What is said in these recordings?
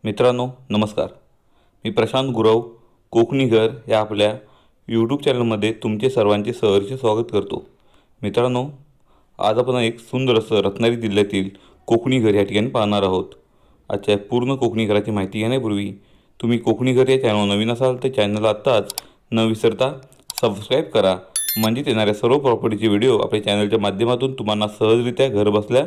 मित्रांनो नमस्कार. मी प्रशांत गुरव कोकणी घर या आपल्या यूट्यूब चॅनलमध्ये तुमचे सर्वांचे सहर्ष स्वागत करतो. मित्रांनो, आज आपण एक सुंदर असं रत्नागिरी जिल्ह्यातील कोकणी घर या ठिकाणी पाहणार आहोत. आजच्या पूर्ण कोकणी घराची माहिती घेण्यापूर्वी तुम्ही कोकणी घर या चॅनल नवीन असाल तर चॅनलला आत्ताच न विसरता सबस्क्राईब करा. म्हणजे येणाऱ्या सर्व प्रॉपर्टीचे व्हिडिओ आपल्या चॅनलच्या माध्यमातून तुम्हाला सहजरित्या घर बसल्या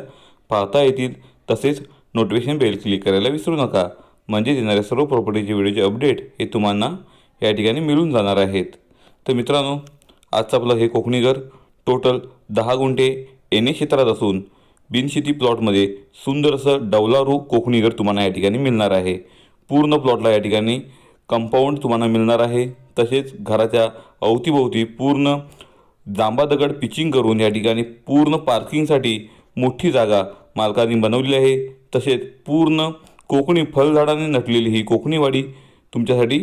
पाहता येतील. तसेच नोटिफिकेशन बेल क्लिक करायला विसरू नका. म्हणजे येणाऱ्या सर्व प्रॉपर्टीचे व्हिडिओचे अपडेट हे तुम्हाला या ठिकाणी मिळून जाणार आहेत. तर मित्रांनो, आजचं आपलं हे कोकणी घर टोटल 10 गुंठे एने क्षेत्रात असून बिनशेती प्लॉटमध्ये सुंदर असं डौलारू कोकणी घर तुम्हाला या ठिकाणी मिळणार आहे. पूर्ण प्लॉटला या ठिकाणी कंपाऊंड तुम्हाला मिळणार आहे. तसेच घराच्या अवतीभोवती पूर्ण जांबा दगड पिचिंग करून या ठिकाणी पूर्ण पार्किंगसाठी मोठी जागा मालकांनी बनवली आहे. तसेच पूर्ण कोकणी फळझाडाने नटलेली ही कोकणीवाडी तुमच्यासाठी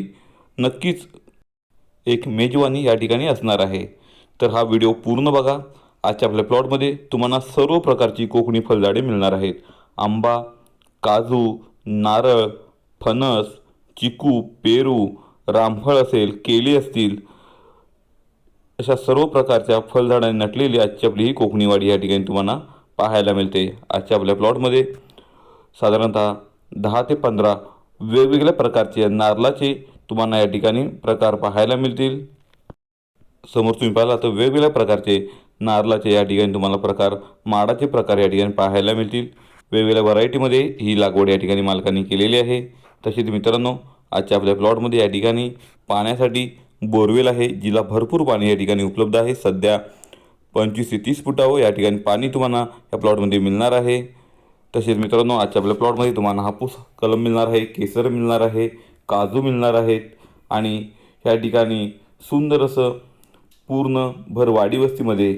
नक्कीच एक मेजवानी या ठिकाणी असणार आहे. तर हा व्हिडिओ पूर्ण बघा. आजच्या आपल्या प्लॉटमध्ये तुम्हाला सर्व प्रकारची कोकणी फळझाडे मिळणार आहेत. आंबा, काजू, नारळ, फणस, चिकू, पेरू, रामफळ असेल, केळी असतील, अशा सर्व प्रकारच्या फळझाडांनी नटलेली आजची आपली ही कोकणीवाडी या ठिकाणी तुम्हाला पाहायला मिळते. आजच्या आपल्या प्लॉटमध्ये साधारणतः 10 ते 15 वेगवेगळ्या प्रकारचे नारळाचे तुम्हाला या ठिकाणी प्रकार पाहायला मिळतील. समोर तुम्ही पाहिला तर वेगवेगळ्या प्रकारचे नारळाचे या ठिकाणी तुम्हाला प्रकार, माडाचे प्रकार या ठिकाणी पाहायला मिळतील. वेगवेगळ्या व्हरायटीमध्ये ही लागवड या ठिकाणी मालकांनी केलेली आहे. तसेच मित्रांनो, आजच्या आपल्या प्लॉटमध्ये या ठिकाणी पाण्यासाठी बोरवेल आहे, जिला भरपूर पाणी या ठिकाणी उपलब्ध आहे. सध्या 25 ते 30 फुटावर या ठिकाणी पाणी तुम्हाला या प्लॉटमध्ये मिळणार आहे. तसेच मित्रांनो, आजच्या आपल्या प्लॉटमध्ये तुम्हाला हापूस कलम मिळणार आहे, केसर मिळणार आहे, काजू मिळणार आहेत आणि या ठिकाणी सुंदर असं पूर्ण भर वाडी वस्तीमध्ये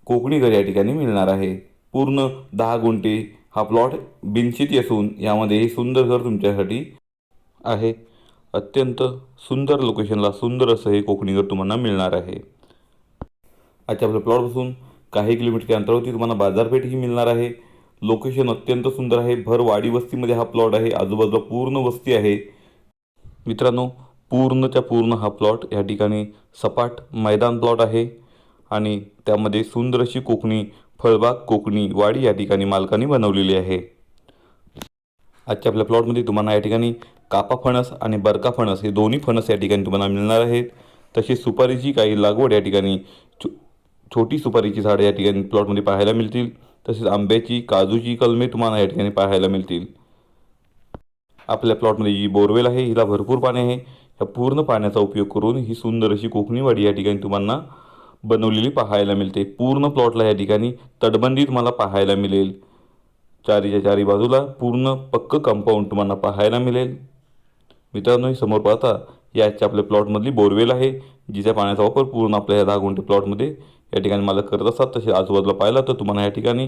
कोकणी घर या ठिकाणी मिळणार आहे. पूर्ण 10 गुंठे हा प्लॉट बिनशेती असून यामध्ये हे सुंदर घर तुमच्यासाठी आहे. अत्यंत सुंदर लोकेशनला सुंदर असं हे कोकणी घर तुम्हाला मिळणार आहे. आजच्या आपल्या प्लॉटपासून काही किलोमीटरच्या अंतरावरती तुम्हाला बाजारपेठही मिळणार आहे. लोकेशन अत्यंत सुंदर आहे. भर वाडी वस्तीमध्ये हा प्लॉट आहे. आजूबाजूला पूर्ण वस्ती आहे. मित्रांनो, पूर्णच्या पूर्ण हा प्लॉट या ठिकाणी सपाट मैदान प्लॉट आहे आणि त्यामध्ये सुंदर अशी कोकणी फळबाग, कोकणी वाडी या ठिकाणी मालकांनी बनवलेली आहे. आजच्या आपल्या प्लॉटमध्ये तुम्हाला या ठिकाणी कापा फणस आणि बरका फणस हे दोन्ही फणस या ठिकाणी तुम्हाला मिळणार आहेत. तसेच सुपारीची काही लागवड या ठिकाणी छोटी सुपारीची झाडं या ठिकाणी प्लॉटमध्ये पाहायला मिळतील. तसेच आंब्याची, काजूची कलमे तुम्हाला या ठिकाणी पाहायला मिळतील. आपल्या प्लॉटमध्ये जी बोरवेल आहे हिला भरपूर पाणी आहे. या पूर्ण पाण्याचा उपयोग करून ही सुंदर अशी कोकणीवाडी या ठिकाणी तुम्हाला बनवलेली पाहायला मिळते. पूर्ण प्लॉटला या ठिकाणी तटबंदी तुम्हाला पाहायला मिळेल. चारीच्या चारी बाजूला पूर्ण पक्क कंपाऊंड तुम्हाला पाहायला मिळेल. मित्रांनो, ही समोर पाहता याच्या आपल्या प्लॉटमधली बोरवेल आहे, जिच्या पाण्याचा वापर पूर्ण आपल्या या 10 गुंठे प्लॉटमध्ये या ठिकाणी मालक करत असतात. तसे आजूबाजूला पाहिला तर तुम्हाला या ठिकाणी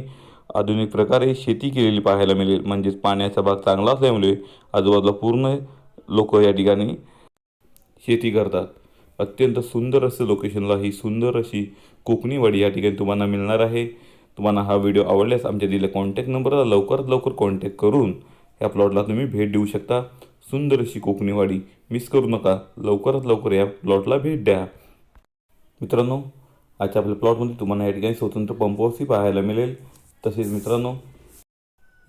आधुनिक प्रकारे शेती केलेली पाहायला मिळेल. म्हणजेच पाण्याचा भाग चांगला असल्यामुळे आजूबाजूला पूर्ण लोक या ठिकाणी शेती करतात. अत्यंत सुंदर असं लोकेशनला ही सुंदर अशी कोकणीवाडी या ठिकाणी तुम्हाला मिळणार आहे. तुम्हाला हा व्हिडिओ आवडल्यास आमच्या दिलेल्या कॉन्टॅक्ट नंबरला लवकरात लवकर कॉन्टॅक्ट करून या प्लॉटला तुम्ही भेट देऊ शकता. सुंदर अशी कोकणीवाडी मिस करू नका. लवकरात लवकर या प्लॉटला भेट द्या. मित्रांनो, आजच्या आपल्या प्लॉटमध्ये तुम्हाला या ठिकाणी स्वतंत्र पंपहाऊसही पाहायला मिळेल. तसेच मित्रांनो,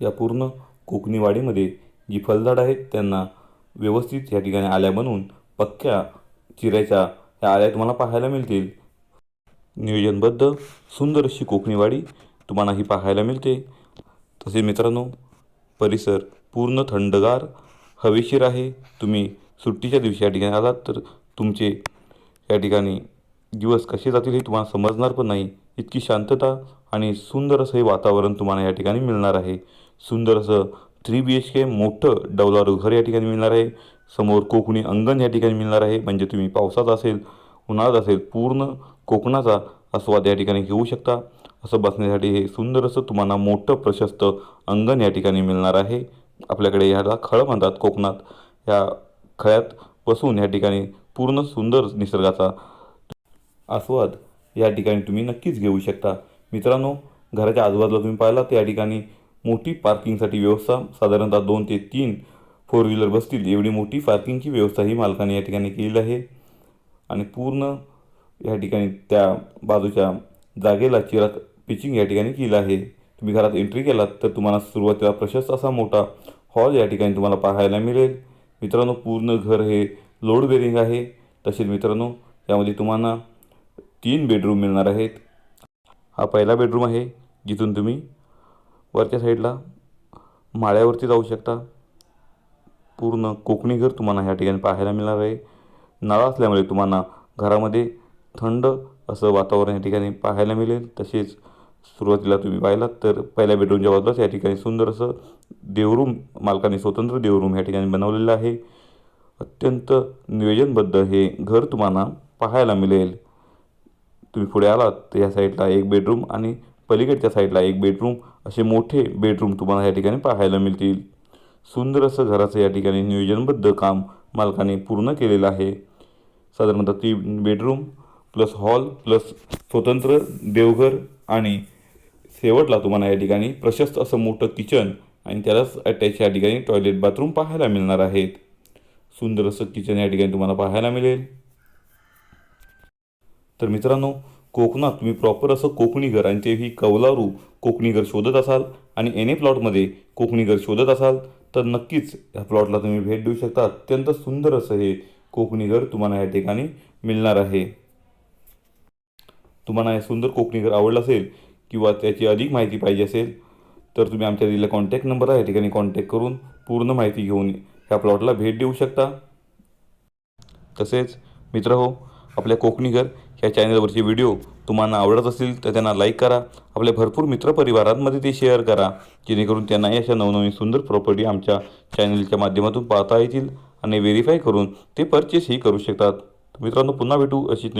या पूर्ण कोकणीवाडीमध्ये जी फळझाड आहेत त्यांना व्यवस्थित या ठिकाणी आल्या बनवून पक्क्या चिऱ्याच्या या आल्या तुम्हाला पाहायला मिळतील. नियोजनबद्ध सुंदर अशी कोकणीवाडी तुम्हाला ही पाहायला मिळते. तसेच मित्रांनो, परिसर पूर्ण थंडगार हवेशीर आहे. तुम्ही सुट्टीच्या दिवशी या ठिकाणी आलात तर तुमचे या ठिकाणी दिवस कसे जातील हे तुम्हाला समजणार पण नाही. इतकी शांतता आणि सुंदर असं हे वातावरण तुम्हाला या ठिकाणी मिळणार आहे. सुंदर असं 3 BHK मोठं डौलारू घर या ठिकाणी मिळणार आहे. समोर कोकणी अंगण या ठिकाणी मिळणार आहे. म्हणजे तुम्ही पावसात असेल, उन्हाळ्यात असेल, पूर्ण कोकणाचा आस्वाद या ठिकाणी घेऊ शकता. असं बसण्यासाठी हे सुंदर असं तुम्हाला मोठं प्रशस्त अंगण या ठिकाणी मिळणार आहे. आपल्याकडे ह्याला खळ म्हणतात कोकणात. या खळ्यात बसून या ठिकाणी पूर्ण सुंदर निसर्गाचा आस्वाद या ठिकाणी तुम्ही नक्कीच घेऊ शकता. मित्रांनो, घराच्या आजूबाजूला तुम्ही पाहिला तर या ठिकाणी मोठी पार्किंगसाठी व्यवस्था साधारणतः 2 ते 3 फोर व्हीलर बसतील एवढी मोठी पार्किंगची व्यवस्था ही मालकाने या ठिकाणी केलेली आहे. आणि पूर्ण या ठिकाणी त्या बाजूच्या जागेला चिरात पिचिंग या ठिकाणी केलं आहे. तुम्ही घरात एंट्री केलात तर तुम्हाला सुरुवातीला प्रशस्त असा मोठा हॉल या ठिकाणी तुम्हाला पाहायला मिळेल. मित्रांनो, पूर्ण घर हे लोड बेरिंग आहे. तसेच मित्रांनो, यामध्ये तुम्हाला 3 बेडरूम मिळणार आहेत. हा पहिला बेडरूम आहे, जिथून तुम्ही वरच्या साईडला माळ्यावरती जाऊ शकता. पूर्ण कोकणी घर तुम्हाला ह्या ठिकाणी पाहायला मिळणार आहे. नळा असल्यामुळे तुम्हाला घरामध्ये थंड असं वातावरण या ठिकाणी पाहायला मिळेल. तसेच सुरुवातीला तुम्ही पाहिलात तर पहिल्या बेडरूमच्या बाजूलाच या ठिकाणी सुंदर असं देवरूम मालकाने स्वतंत्र देवरूम या ठिकाणी बनवलेलं आहे. अत्यंत नियोजनबद्ध हे घर तुम्हाला पाहायला मिळेल. तुम्ही पुढे आलात तर या साईडला एक बेडरूम आणि पलीकडच्या साईडला एक बेडरूम असे मोठे बेडरूम तुम्हाला या ठिकाणी पाहायला मिळतील. सुंदर असं घराचं या ठिकाणी नियोजनबद्ध काम मालकाने पूर्ण केलेलं आहे. साधारणतः 3 बेडरूम प्लस हॉल प्लस स्वतंत्र देवघर आणि शेवटला तुम्हाला या ठिकाणी प्रशस्त असं मोठं किचन आणि त्यालाच अटॅच या ठिकाणी टॉयलेट बाथरूम पाहायला मिळणार आहेत. सुंदर असं किचन या ठिकाणी तुम्हाला पाहायला मिळेल. तर मित्रांनो, कोकणात तुम्ही प्रॉपर असं कोकणी घर आणि तेही कौलारू कोकणी घर शोधत असाल आणि एन ए प्लॉटमध्ये कोकणी घर शोधत असाल तर नक्कीच या प्लॉटला तुम्ही भेट देऊ शकता. अत्यंत सुंदर असं हे कोकणी घर तुम्हाला या ठिकाणी मिळणार आहे. तुम्हाला हे सुंदर कोकणी घर आवडलं असेल किंवा त्याची अधिक माहिती पाहिजे असेल तर तुम्ही आमच्या दिलेला कॉन्टॅक्ट नंबर आहे या ठिकाणी कॉन्टॅक्ट करून पूर्ण माहिती घेऊन ह्या प्लॉटला भेट देऊ शकता. तसेच मित्रहो, आपल्या कोकणी घर ह्या चॅनलवरचे व्हिडिओ तुम्हाला आवडत असतील तर त्यांना लाईक करा. आपल्या भरपूर मित्रपरिवारांमध्ये ते शेअर करा, जेणेकरून त्यांनाही अशा नवनवीन सुंदर प्रॉपर्टी आमच्या चॅनलच्या माध्यमातून पाहता येतील आणि व्हेरीफाय करून ते परचेसही करू शकतात. मित्रांनो, पुन्हा भेटू अशी